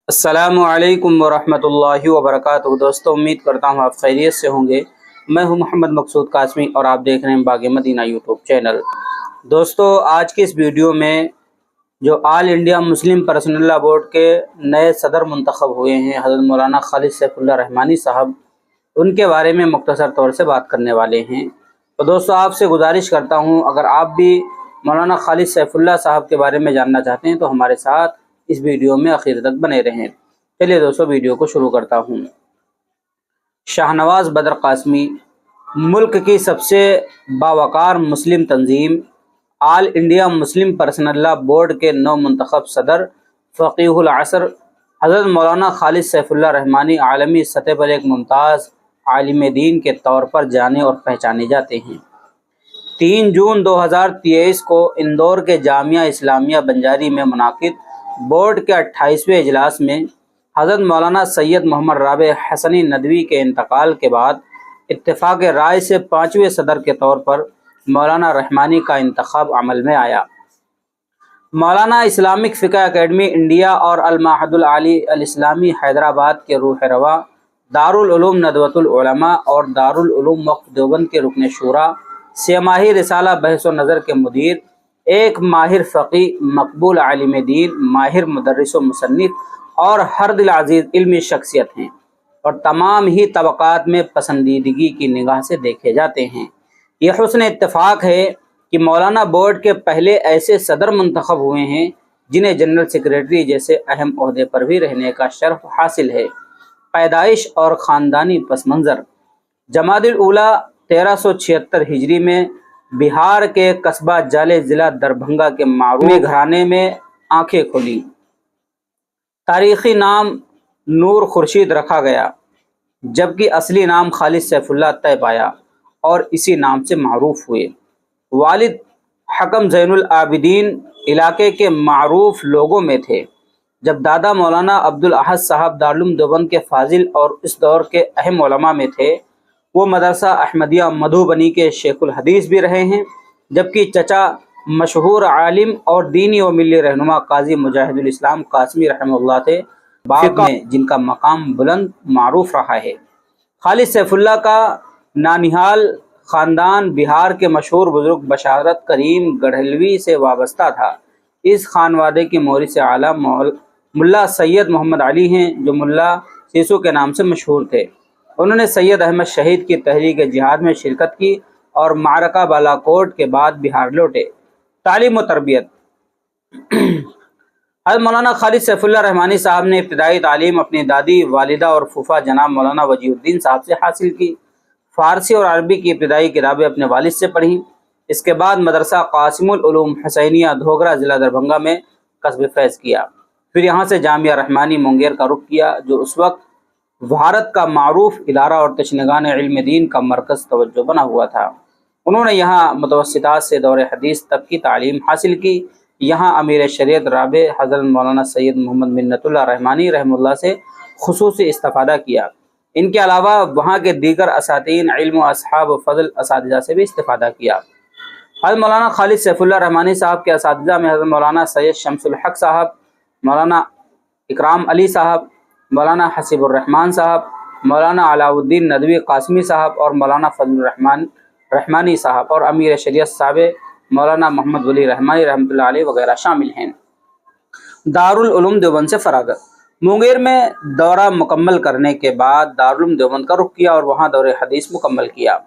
السلام علیکم ورحمۃ اللہ وبرکاتہ۔ دوستوں، امید کرتا ہوں آپ خیریت سے ہوں گے۔ میں ہوں محمد مقصود قاسمی اور آپ دیکھ رہے ہیں باغ مدینہ یوٹیوب چینل۔ دوستوں، آج کی اس ویڈیو میں جو آل انڈیا مسلم پرسنل لا بورڈ کے نئے صدر منتخب ہوئے ہیں حضرت مولانا خالد سیف اللہ رحمانی صاحب، ان کے بارے میں مختصر طور سے بات کرنے والے ہیں۔ تو دوستوں، آپ سے گزارش کرتا ہوں اگر آپ بھی مولانا خالد سیف اللہ صاحب کے بارے میں جاننا چاہتے ہیں تو ہمارے ساتھ اس ویڈیو میں آخر تک بنے رہیں۔ چلیے دوستوں، ویڈیو کو شروع کرتا ہوں۔ شاہنواز بدر قاسمی ملک کی سب سے باوقار مسلم تنظیم آل انڈیا مسلم پرسنل لا بورڈ کے نو منتخب صدر فقیہ العصر حضرت مولانا خالد سیف اللہ رحمانی عالمی سطح پر ایک ممتاز عالم دین کے طور پر جانے اور پہچانے جاتے ہیں۔ 3 جون 2023 کو اندور کے جامعہ اسلامیہ بنجاری میں منعقد بورڈ کے 28ویں اجلاس میں حضرت مولانا سید محمد رابع حسنی ندوی کے انتقال کے بعد اتفاق رائے سے 5ویں صدر کے طور پر مولانا رحمانی کا انتخاب عمل میں آیا۔ مولانا اسلامک فقہ اکیڈمی انڈیا اور المعہد العالی الاسلامی حیدرآباد کے روح رواں، دارالعلوم ندوۃ العلماء اور دارالعلوم وقف دیوبند کے رکن شورا، 3 ماہی رسالہ بحث و نظر کے مدیر، ایک ماہر فقی، مقبول عالم دین، ماہر مدرس و مصنف اور ہر دل عزیز علمی شخصیت ہیں اور تمام ہی طبقات میں پسندیدگی کی نگاہ سے دیکھے جاتے ہیں۔ یہ حسن اتفاق ہے کہ مولانا بورڈ کے پہلے ایسے صدر منتخب ہوئے ہیں جنہیں جنرل سیکریٹری جیسے اہم عہدے پر بھی رہنے کا شرف حاصل ہے۔ پیدائش اور خاندانی پس منظر: جمادی الاولیٰ 1376 ہجری میں بہار کے قصبہ جالے ضلع دربھنگا کے معروف گھرانے میں آنکھیں کھلی۔ تاریخی نام نور خورشید رکھا گیا جبکہ اصلی نام خالد سیف اللہ طے پایا اور اسی نام سے معروف ہوئے۔ والد حکم زین العابدین علاقے کے معروف لوگوں میں تھے، جب دادا مولانا عبدالاحد صاحب دارالعلوم دیوبند کے فاضل اور اس دور کے اہم علماء میں تھے۔ وہ مدرسہ احمدیہ مدھوبنی کے شیخ الحدیث بھی رہے ہیں، جبکہ چچا مشہور عالم اور دینی و ملی رہنما قاضی مجاہد الاسلام قاسمی رحمہ اللہ تھے، باب میں جن کا مقام بلند معروف رہا ہے۔ خالد سیف اللہ کا نانیہال خاندان بہار کے مشہور بزرگ بشارت کریم گڑھلوی سے وابستہ تھا۔ اس خانوادے کی مورث اعلیٰ ملا سید محمد علی ہیں جو ملا سیسو کے نام سے مشہور تھے۔ انہوں نے سید احمد شہید کی تحریک جہاد میں شرکت کی اور معرکہ بالاکوٹ کے بعد بہار لوٹے۔ تعلیم و تربیت: حضرت مولانا خالد سیف اللہ رحمانی صاحب نے ابتدائی تعلیم اپنی دادی، والدہ اور پھوپھا جناب مولانا وجیہ الدین صاحب سے حاصل کی۔ فارسی اور عربی کی ابتدائی کتابیں اپنے والد سے پڑھیں۔ اس کے بعد مدرسہ قاسم العلوم حسینیہ دھوگرہ ضلع دربھنگا میں کسب فیض کیا۔ پھر یہاں سے جامعہ رحمانی مونگیر کا رخ کیا جو اس وقت بھارت کا معروف ادارہ اور تشنگان علم دین کا مرکز توجہ بنا ہوا تھا۔ انہوں نے یہاں متوسطات سے دور حدیث تک کی تعلیم حاصل کی۔ یہاں امیر شریعت رابع حضرت مولانا سید محمد منت اللہ رحمانی رحمہ اللہ سے خصوصی استفادہ کیا۔ ان کے علاوہ وہاں کے دیگر اساتین علم و اصحاب و فضل اساتذہ سے بھی استفادہ کیا۔ حضرت مولانا خالد سیف اللہ رحمانی صاحب کے اساتذہ میں حضرت مولانا سید شمس الحق صاحب، مولانا اکرام علی صاحب، مولانا حسیب الرحمان صاحب، مولانا علاء الدین ندوی قاسمی صاحب اور مولانا فضل الرحمان رحمانی صاحب اور امیر شریعت صاحب مولانا محمد ولی رحمانی رحمۃ اللہ علیہ وغیرہ شامل ہیں۔ دارالعلوم دیوبند سے فراغت: مونگیر میں دورہ مکمل کرنے کے بعد دارالعلوم دیوبند کا رخ کیا اور وہاں دور حدیث مکمل کیا۔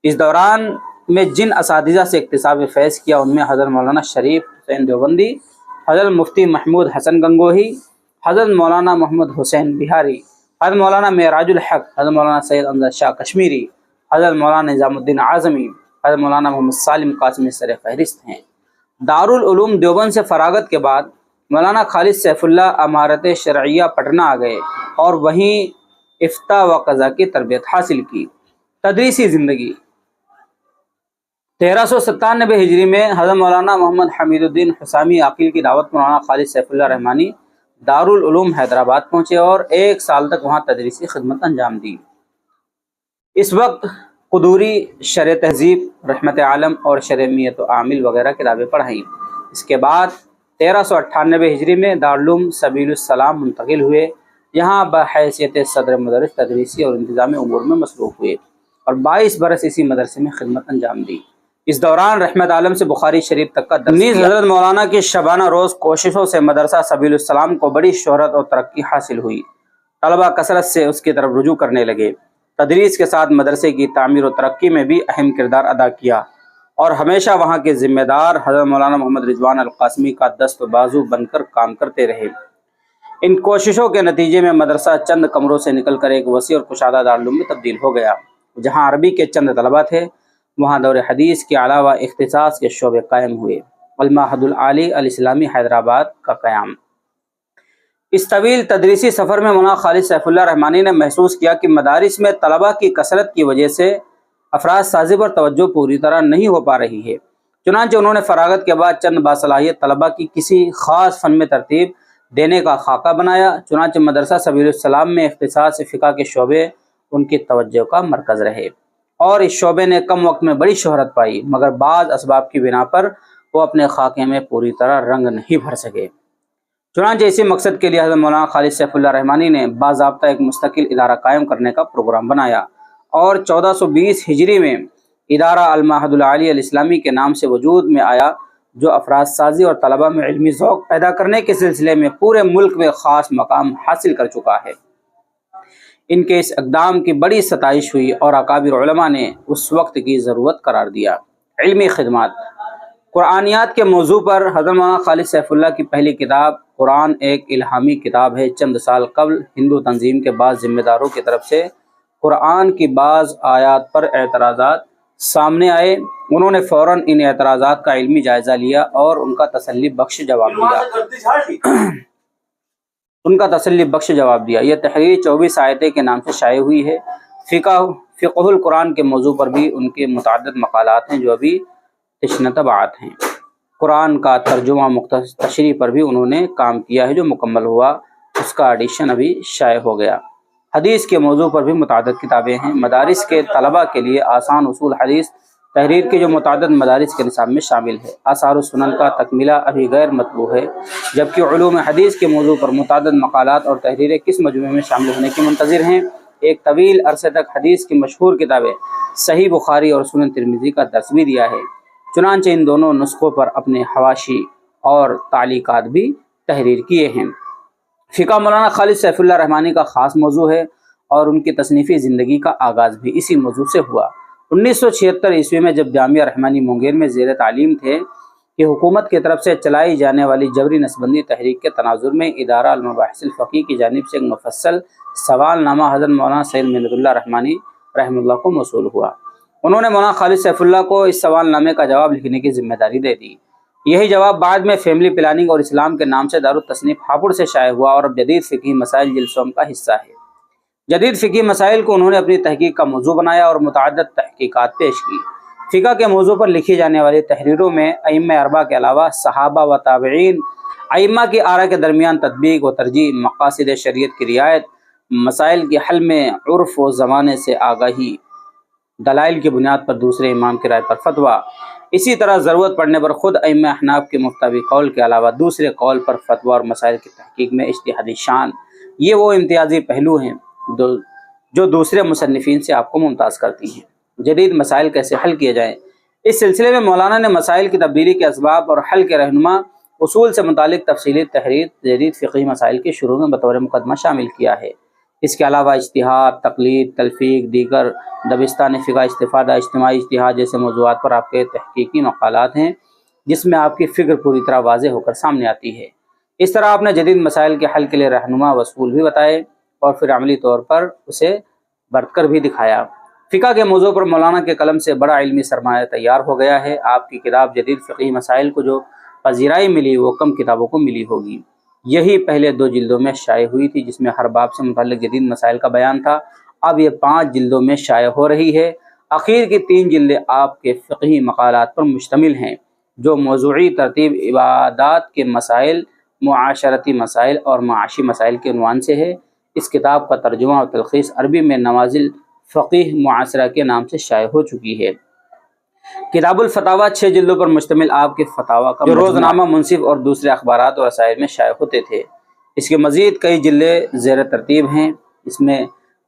اس دوران میں جن اساتذہ سے اکتساب فیض کیا ان میں حضرت مولانا شریف حسین دیوبندی، حضرت مفتی محمود حسن گنگوہی، حضرت مولانا محمد حسین بہاری، حضرت مولانا معراج الحق، حضرت مولانا سید امجد شاہ کشمیری، حضرت مولانا نظام الدین اعظمی، حضرت مولانا محمد سالم قاسمی سر فہرست ہیں۔ دارالعلوم دیوبند سے فراغت کے بعد مولانا خالد سیف اللہ امارت شرعیہ پٹنہ آ گئے اور وہیں افتاء و قضاء کی تربیت حاصل کی۔ تدریسی زندگی: 1397 ہجری میں حضرت مولانا محمد حمید الدین حسامی عاقل کی دعوت مولانا خالد سیف اللہ رحمانی دارالعلوم حیدرآباد پہنچے اور 1 سال تک وہاں تدریسی خدمت انجام دی۔ اس وقت قدوری، شرح تہذیب، رحمت عالم اور شرح میت و عامل وغیرہ کتابیں پڑھائیں۔ اس کے بعد 1398 ہجری میں دارالعلوم سبیل السلام منتقل ہوئے۔ یہاں بحیثیت صدر مدرس تدریسی اور انتظامی امور میں مصروف ہوئے اور 22 برس اسی مدرسے میں خدمت انجام دی۔ اس دوران رحمت عالم سے بخاری شریف تک کا درس نیز حضرت مولانا کی شبانہ روز کوششوں سے مدرسہ سبیل السلام کو بڑی شہرت اور ترقی حاصل ہوئی۔ طلبہ کثرت سے اس کی طرف رجوع کرنے لگے۔ تدریس کے ساتھ مدرسے کی تعمیر و ترقی میں بھی اہم کردار ادا کیا اور ہمیشہ وہاں کے ذمہ دار حضرت مولانا محمد رضوان القاسمی کا دست و بازو بن کر کام کرتے رہے۔ ان کوششوں کے نتیجے میں مدرسہ چند کمروں سے نکل کر ایک وسیع اور کشادہ دارالعلوم میں تبدیل ہو گیا۔ جہاں عربی کے چند طلبہ تھے، وہاں دور حدیث کے علاوہ اختصاص کے شعبے قائم ہوئے۔ المعہد العالی الاسلامی حیدرآباد کا قیام۔ اس طویل تدریسی سفر میں مولانا خالد سیف اللہ رحمانی نے محسوس کیا کہ مدارس میں طلبہ کی کثرت کی وجہ سے افراد سازی پر توجہ پوری طرح نہیں ہو پا رہی ہے۔ چنانچہ انہوں نے فراغت کے بعد چند باصلاحیت طلبہ کی کسی خاص فن میں ترتیب دینے کا خاکہ بنایا۔ چنانچہ مدرسہ سبیل السلام میں اختصاص فقہ کے شعبے ان کی توجہ کا مرکز رہے اور اس شعبے نے کم وقت میں بڑی شہرت پائی، مگر بعض اسباب کی بنا پر وہ اپنے خاکے میں پوری طرح رنگ نہیں بھر سکے۔ چنانچہ اسی مقصد کے لیے حضرت مولانا خالد سیف اللہ رحمانی نے باضابطہ ایک مستقل ادارہ قائم کرنے کا پروگرام بنایا اور 1420 ہجری میں ادارہ المعہد العالی الاسلامی کے نام سے وجود میں آیا، جو افراد سازی اور طلبہ میں علمی ذوق پیدا کرنے کے سلسلے میں پورے ملک میں خاص مقام حاصل کر چکا ہے۔ ان کے اس اقدام کی بڑی ستائش ہوئی اور اکابر علماء نے اس وقت کی ضرورت قرار دیا۔ علمی خدمات۔ قرآنیات کے موضوع پر حضرت مولانا خالد سیف اللہ کی پہلی کتاب قرآن ایک الہامی کتاب ہے۔ چند سال قبل ہندو تنظیم کے بعض ذمہ داروں کی طرف سے قرآن کی بعض آیات پر اعتراضات سامنے آئے۔ انہوں نے فوراً ان اعتراضات کا علمی جائزہ لیا اور ان کا تسلی بخش جواب دیا۔ یہ تحریر 24 آیتیں کے نام سے شائع ہوئی ہے۔ فقہ القرآن کے موضوع پر بھی ان کے متعدد مقالات ہیں جو ابھی تشنتبعات ہیں۔ قرآن کا ترجمہ مختصر تشریح پر بھی انہوں نے کام کیا ہے جو مکمل ہوا، اس کا ایڈیشن ابھی شائع ہو گیا۔ حدیث کے موضوع پر بھی متعدد کتابیں ہیں۔ مدارس کے طلبہ کے لیے آسان اصول حدیث تحریر کی جو متعدد مدارس کے نصاب میں شامل ہے۔ آثار السنن کا تکملہ ابھی غیر مطبوع ہے، جبکہ علوم حدیث کے موضوع پر متعدد مقالات اور تحریریں کس مجموعے میں شامل ہونے کی منتظر ہیں۔ ایک طویل عرصے تک حدیث کی مشہور کتابیں صحیح بخاری اور سنن ترمذی کا درس بھی دیا ہے۔ چنانچہ ان دونوں نسخوں پر اپنے حواشی اور تعلیقات بھی تحریر کیے ہیں۔ فقہ مولانا خالد سیف اللہ رحمانی کا خاص موضوع ہے اور ان کی تصنیفی زندگی کا آغاز بھی اسی موضوع سے ہوا۔ 1976 عیسوی میں جب جامعہ رحمانی مونگیر میں زیر تعلیم تھے کہ حکومت کی طرف سے چلائی جانے والی جبری نسبندی تحریک کے تناظر میں ادارہ المباحث الفقی کی جانب سے ایک مفصل سوال نامہ حضرت مولانا سید منت اللہ رحمانی رحمہ اللہ کو موصول ہوا۔ انہوں نے مولانا خالد سیف اللہ کو اس سوال نامے کا جواب لکھنے کی ذمہ داری دے دی۔ یہی جواب بعد میں فیملی پلاننگ اور اسلام کے نام سے دارالتصنیف ہاپوڑ سے شائع ہوا اور اب جدید فقہی مسائل جلد سوم کا حصہ ہے۔ جدید فقہی مسائل کو انہوں نے اپنی تحقیق کا موضوع بنایا اور متعدد تحقیقات پیش کی۔ فقہ کے موضوع پر لکھی جانے والی تحریروں میں ائمہ اربعہ کے علاوہ صحابہ و تابعین، ائمہ کی آراء کے درمیان تطبیق و ترجیح، مقاصد شریعت کی رعایت، مسائل کے حل میں عرف و زمانے سے آگاہی، دلائل کی بنیاد پر دوسرے امام کی رائے پر فتویٰ، اسی طرح ضرورت پڑنے پر خود ائمہ احناف کے مفتوی قول کے علاوہ دوسرے قول پر فتویٰ اور مسائل کی تحقیق میں اجتہادی شان، یہ وہ امتیازی پہلو ہیں جو دوسرے مصنفین سے آپ کو ممتاز کرتی ہیں۔ جدید مسائل کیسے حل کیے جائیں، اس سلسلے میں مولانا نے مسائل کی تبدیلی کے اسباب اور حل کے رہنما اصول سے متعلق تفصیلی تحریر جدید فقہی مسائل کے شروع میں بطور مقدمہ شامل کیا ہے۔ اس کے علاوہ اجتہاد، تقلید، تلفیق، دیگر دبستان فقہ، استفادہ، اجتماعی اجتہاد جیسے موضوعات پر آپ کے تحقیقی مقالات ہیں جس میں آپ کی فکر پوری طرح واضح ہو کر سامنے آتی ہے۔ اس طرح آپ نے جدید مسائل کے حل کے لیے رہنما اصول بھی بتائے اور پھر عملی طور پر اسے برت کر بھی دکھایا۔ فقہ کے موضوع پر مولانا کے قلم سے بڑا علمی سرمایہ تیار ہو گیا ہے۔ آپ کی کتاب جدید فقہی مسائل کو جو پذیرائی ملی وہ کم کتابوں کو ملی ہوگی۔ یہی پہلے 2 جلدوں میں شائع ہوئی تھی جس میں ہر باب سے متعلق جدید مسائل کا بیان تھا۔ اب یہ 5 جلدوں میں شائع ہو رہی ہے۔ اخیر کی 3 جلدیں آپ کے فقہی مقالات پر مشتمل ہیں جو موضوعی ترتیب عبادات کے مسائل، معاشرتی مسائل اور معاشی مسائل کے عنوان سے ہے۔ اس کتاب کا ترجمہ اور تلخیص عربی میں نوازل فقیہ معاصرہ کے نام سے شائع ہو چکی ہے۔ کتاب الفتاوا 6 جلدوں پر مشتمل آپ کے فتاوا کا جو روزنامہ، منصف اور دوسرے اخبارات اور رسائل میں شائع ہوتے تھے۔ اس کے مزید کئی جلدیں زیر ترتیب ہیں۔ اس میں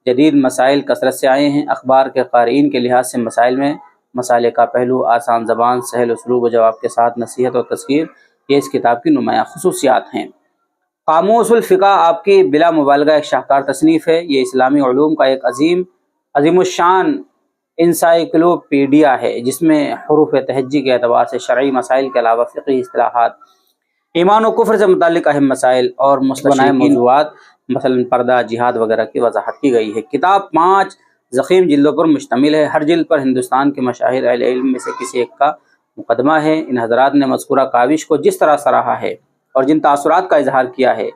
جدید مسائل کثرت سے آئے ہیں۔ اخبار کے قارئین کے لحاظ سے مسائل میں مسائل کا پہلو، آسان زبان، سہل اسلوب و جواب کے ساتھ نصیحت اور تذکیر، یہ اس کتاب کی نمایاں خصوصیات ہیں۔ قاموس الفقہ آپ کی بلا مبالغہ ایک شاہکار تصنیف ہے۔ یہ اسلامی علوم کا ایک عظیم الشان انسائکلوپیڈیا ہے، جس میں حروف تہجی کے اعتبار سے شرعی مسائل کے علاوہ فقہی اصطلاحات، ایمان و کفر سے متعلق اہم مسائل اور مستشرقین موضوعات مثلا پردہ، جہاد وغیرہ کی وضاحت کی گئی ہے۔ کتاب 5 ضخیم جلدوں پر مشتمل ہے۔ ہر جلد پر ہندوستان کے مشاہیر اہل علم میں سے کسی ایک کا مقدمہ ہے۔ ان حضرات نے مذکورہ کاوش کو جس طرح سراہا ہے اور جن تاثرات کا اظہار کیا ہے،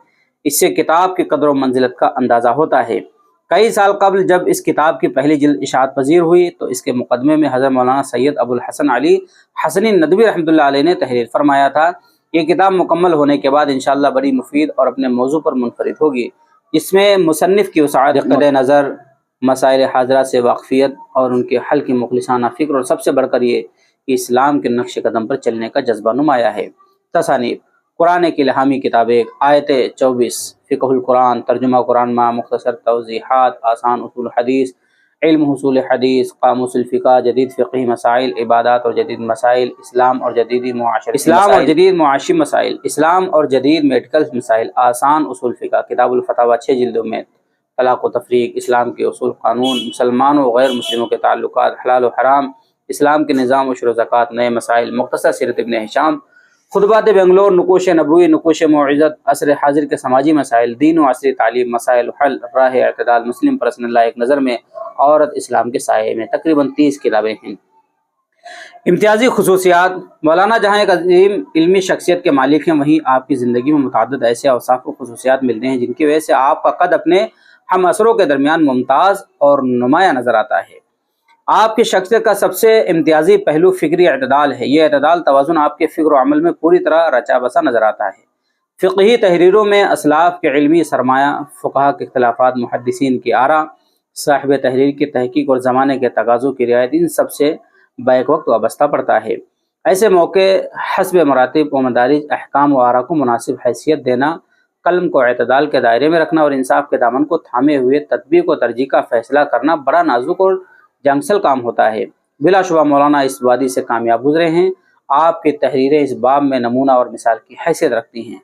اس سے کتاب کی قدر و منزلت کا اندازہ ہوتا ہے۔ کئی سال قبل جب اس کتاب کی پہلی جلد اشاعت پذیر ہوئی تو اس کے مقدمے میں حضرت مولانا سید ابو الحسن علی حسنی ندوی رحمۃ اللہ علیہ نے تحریر فرمایا تھا، یہ کتاب مکمل ہونے کے بعد انشاءاللہ بڑی مفید اور اپنے موضوع پر منفرد ہوگی، جس میں مصنف کی وسعت، قد نظر، مسائل حاضرہ سے واقفیت اور ان کے حل کی مخلصانہ فکر، اور سب سے بڑھ کر یہ کہ اسلام کے نقش قدم پر چلنے کا جذبہ نمایاں ہے۔ تصانیف: قرآن کی الہامی کتاب 1، آیت 24، فقہ القرآن، ترجمہ قرآن مع مختصر توضیحات، آسان اصول حدیث، علم حصول حدیث، قاموس الفقہ، جدید فقہی مسائل، عبادات اور جدید مسائل، اسلام اور جدید معاشی مسائل، اسلام اور جدید میڈیکل مسائل، آسان اصول فقہ۔ کتاب الفتاوا 6 جلدوں میں طلاق و تفریق، اسلام کے اصول قانون، مسلمانوں و غیر مسلموں کے تعلقات، حلال و حرام، اسلام کے نظام، عشر و زکوٰۃ، نئے مسائل، مختصر سیرت ابن ہشام، خطبات بنگلور، نقوش نبوی، نقوش موعظت، عصر حاضر کے سماجی مسائل، دین و عصری تعلیم، مسائل حل، راہ اعتدال، مسلم پرسن اللہ، ایک نظر میں عورت، اسلام کے سائے میں، تقریباً 30 کتابیں ہیں۔ امتیازی خصوصیات: مولانا جہاں ایک عظیم علمی شخصیت کے مالک ہیں، وہیں آپ کی زندگی میں متعدد ایسے اوصاف و خصوصیات ملتے ہیں جن کی وجہ سے آپ کا قد اپنے ہم عصروں کے درمیان ممتاز اور نمایاں نظر آتا ہے۔ آپ کی شخصیت کا سب سے امتیازی پہلو فکری اعتدال ہے۔ یہ اعتدال، توازن آپ کے فکر و عمل میں پوری طرح رچا بسا نظر آتا ہے۔ فقہی تحریروں میں اسلاف کے علمی سرمایہ، فقہا کے اختلافات، محدثین کی آراء، صاحب تحریر کی تحقیق اور زمانے کے تقاضوں کی رعایت، ان سب سے بیک وقت وابستہ پڑتا ہے۔ ایسے موقع حسب مراتب و مدارج، احکام و آراء کو مناسب حیثیت دینا، قلم کو اعتدال کے دائرے میں رکھنا اور انصاف کے دامن کو تھامے ہوئے تطبیق و ترجیح کا فیصلہ کرنا بڑا نازک اور جنگسل کام ہوتا ہے۔ بلا شبہ مولانا اس وادی سے کامیاب گزرے ہیں۔ آپ کی تحریریں اس باب میں نمونہ اور مثال کی حیثیت رکھتی ہیں۔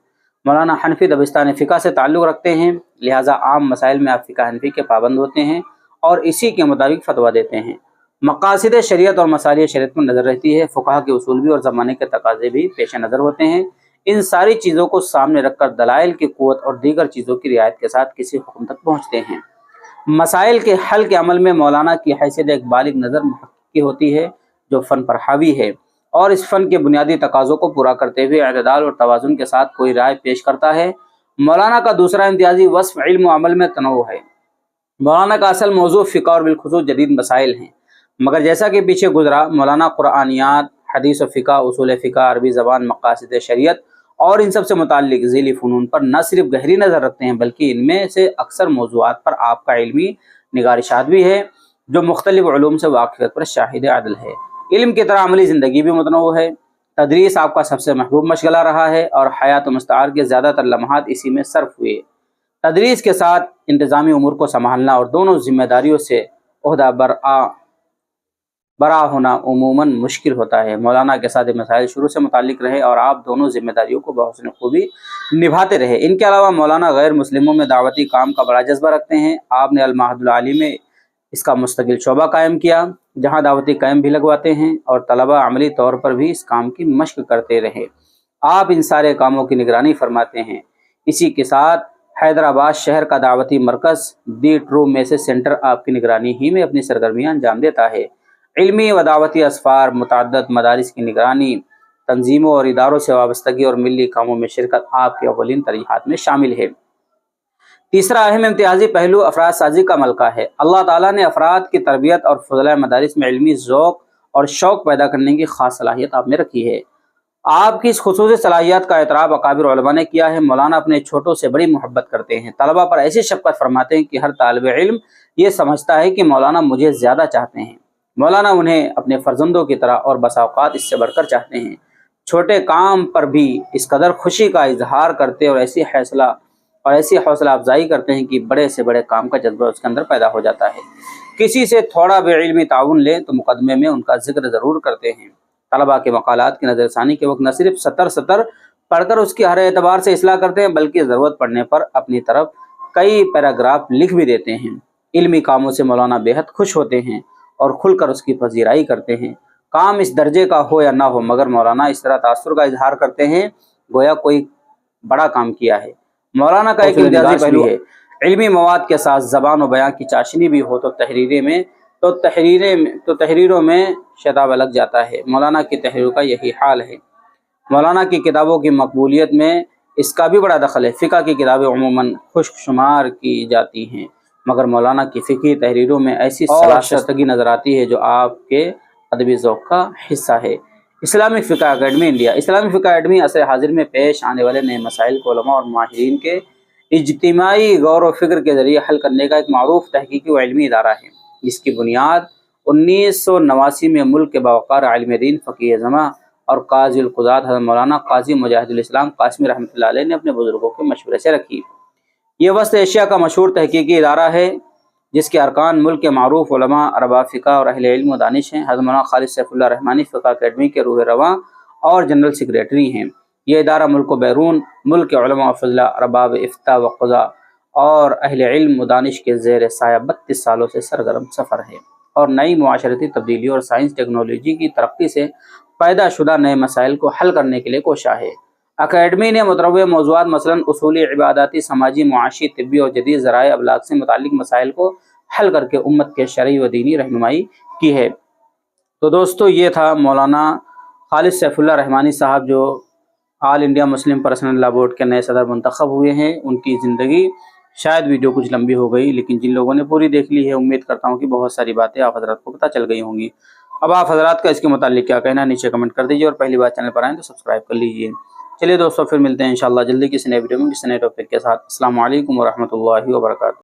مولانا حنفی دبستان فقہ سے تعلق رکھتے ہیں، لہٰذا عام مسائل میں آپ فقہ حنفی کے پابند ہوتے ہیں اور اسی کے مطابق فتویٰ دیتے ہیں۔ مقاصد شریعت اور مصالح شریعت پر نظر رہتی ہے، فقہا کے اصول بھی اور زمانے کے تقاضے بھی پیش نظر ہوتے ہیں۔ ان ساری چیزوں کو سامنے رکھ کر دلائل کی قوت اور دیگر چیزوں کی رعایت کے ساتھ کسی حکم تک پہنچتے ہیں۔ مسائل کے حل کے عمل میں مولانا کی حیثیت ایک بالغ نظر محقق کی ہوتی ہے جو فن پر حاوی ہے اور اس فن کے بنیادی تقاضوں کو پورا کرتے ہوئے اعتدال اور توازن کے ساتھ کوئی رائے پیش کرتا ہے۔ مولانا کا دوسرا امتیازی وصف علم و عمل میں تنوع ہے۔ مولانا کا اصل موضوع فقہ اور بالخصوص جدید مسائل ہیں، مگر جیسا کہ پیچھے گزرا، مولانا قرآنیات، حدیث و فقہ، اصول فقہ، عربی زبان، مقاصد شریعت اور ان سب سے متعلق ذیلی فنون پر نہ صرف گہری نظر رکھتے ہیں بلکہ ان میں سے اکثر موضوعات پر آپ کا علمی نگارشات بھی ہے جو مختلف علوم سے واقفیت پر شاہد عدل ہے۔ علم کی طرح عملی زندگی بھی متنوع ہے۔ تدریس آپ کا سب سے محبوب مشغلہ رہا ہے اور حیات و مستعار کے زیادہ تر لمحات اسی میں صرف ہوئے۔ تدریس کے ساتھ انتظامی امور کو سنبھالنا اور دونوں ذمہ داریوں سے عہدہ برآ ہونا عموماً مشکل ہوتا ہے۔ مولانا کے ساتھ مسائل شروع سے متعلق رہے اور آپ دونوں ذمہ داریوں کو بحسن خوبی نبھاتے رہے۔ ان کے علاوہ مولانا غیر مسلموں میں دعوتی کام کا بڑا جذبہ رکھتے ہیں۔ آپ نے المعہد العالی میں اس کا مستقل شعبہ قائم کیا جہاں دعوتی کیمپ بھی لگواتے ہیں اور طلبہ عملی طور پر بھی اس کام کی مشق کرتے رہے۔ آپ ان سارے کاموں کی نگرانی فرماتے ہیں۔ اسی کے ساتھ حیدرآباد شہر کا دعوتی مرکز دی ٹرو میسج سینٹر آپ کی نگرانی ہی میں اپنی سرگرمیاں انجام دیتا ہے۔ علمی و دعوتی اسفار، متعدد مدارس کی نگرانی، تنظیموں اور اداروں سے وابستگی اور ملی کاموں میں شرکت آپ کے اولین ترجیحات میں شامل ہے۔ تیسرا اہم امتیازی پہلو افراد سازی کا ملکہ ہے۔ اللہ تعالیٰ نے افراد کی تربیت اور فضلۂ مدارس میں علمی ذوق اور شوق پیدا کرنے کی خاص صلاحیت آپ میں رکھی ہے۔ آپ کی اس خصوصی صلاحیت کا اعتراف اکابر علماء نے کیا ہے۔ مولانا اپنے چھوٹوں سے بڑی محبت کرتے ہیں، طلبہ پر ایسی شفقت فرماتے ہیں کہ ہر طالب علم یہ سمجھتا ہے کہ مولانا مجھے زیادہ چاہتے ہیں۔ مولانا انہیں اپنے فرزندوں کی طرح اور بسا اوقات اس سے بڑھ کر چاہتے ہیں۔ چھوٹے کام پر بھی اس قدر خوشی کا اظہار کرتے اور ایسی حوصلہ افزائی کرتے ہیں کہ بڑے سے بڑے کام کا جذبہ اس کے اندر پیدا ہو جاتا ہے۔ کسی سے تھوڑا بے علمی تعاون لیں تو مقدمے میں ان کا ذکر ضرور کرتے ہیں۔ طلباء کے مقالات کی نظر ثانی کے وقت نہ صرف سطر پڑھ کر اس کی ہر اعتبار سے اصلاح کرتے ہیں بلکہ ضرورت پڑنے پر اپنی طرف کئی پیراگراف لکھ بھی دیتے ہیں۔ علمی کاموں سے مولانا بےحد خوش ہوتے ہیں اور کھل کر اس کی پذیرائی کرتے ہیں۔ کام اس درجے کا ہو یا نہ ہو مگر مولانا اس طرح تاثر کا اظہار کرتے ہیں گویا کوئی بڑا کام کیا ہے۔ مولانا کا ایک امتیازی پہلو ہے علمی مواد کے ساتھ زبان و بیان کی چاشنی بھی ہو تو تحریروں میں شتاب لگ جاتا ہے۔ مولانا کی تحریروں کا یہی حال ہے۔ مولانا کی کتابوں کی مقبولیت میں اس کا بھی بڑا دخل ہے۔ فقہ کی کتابیں عموماً خشک شمار کی جاتی ہیں مگر مولانا کی فقہی تحریروں میں ایسی شائستگی نظر آتی ہے جو آپ کے ادبی ذوق کا حصہ ہے۔ اسلامک فقہ اکیڈمی انڈیا۔ اسلامک فقہ اکیڈمی عصر حاضر میں پیش آنے والے نئے مسائل کو علماء اور ماہرین کے اجتماعی غور و فکر کے ذریعے حل کرنے کا ایک معروف تحقیقی و علمی ادارہ ہے، جس کی بنیاد 1989 میں ملک کے باوقار عالم دین، فقیہ زماں اور قاضی القضات حضرت مولانا قاضی مجاہد الاسلام قاسمی رحمۃ اللہ علیہ نے اپنے بزرگوں کے مشورے سے رکھی۔ یہ وسط ایشیا کا مشہور تحقیقی ادارہ ہے جس کے ارکان ملک کے معروف علماء، ارباب فقہ اور اہل علم و دانش ہیں۔ حضرت مولانا خالد سیف اللہ رحمانی فقہ اکیڈمی کے روح رواں اور جنرل سیکریٹری ہیں۔ یہ ادارہ ملک و بیرون ملک کے علماء و فضلاء، ارباب افتاء و قضاء اور اہل علم و دانش کے زیر سایہ 32 سالوں سے سرگرم سفر ہے اور نئی معاشرتی تبدیلیوں اور سائنس ٹیکنالوجی کی ترقی سے پیدا شدہ نئے مسائل کو حل کرنے کے لیے کوشاں ہے۔ اکیڈمی نے متنوع موضوعات مثلاً اصولی، عباداتی، سماجی، معاشی، طبی اور جدید ذرائع ابلاغ سے متعلق مسائل کو حل کر کے امت کے شرعی و دینی رہنمائی کی ہے۔ تو دوستو یہ تھا مولانا خالد سیف اللہ رحمانی صاحب جو آل انڈیا مسلم پرسنل لا بورڈ کے نئے صدر منتخب ہوئے ہیں۔ ان کی زندگی شاید ویڈیو کچھ لمبی ہو گئی لیکن جن لوگوں نے پوری دیکھ لی ہے امید کرتا ہوں کہ بہت ساری باتیں آپ حضرات کو پتہ چل گئی ہوں گی۔ اب آپ حضرات کا اس کے متعلق کیا کہنا ہے نیچے کمنٹ کر دیجیے اور پہلی بار چینل پر آئیں تو سبسکرائب کر لیجیے۔ چلیے دوستو پھر ملتے ہیں انشاءاللہ جلدی کسی نئے ویڈیو میں کسی نئے ٹاپک کے ساتھ۔ السلام علیکم ورحمۃ اللہ وبرکاتہ۔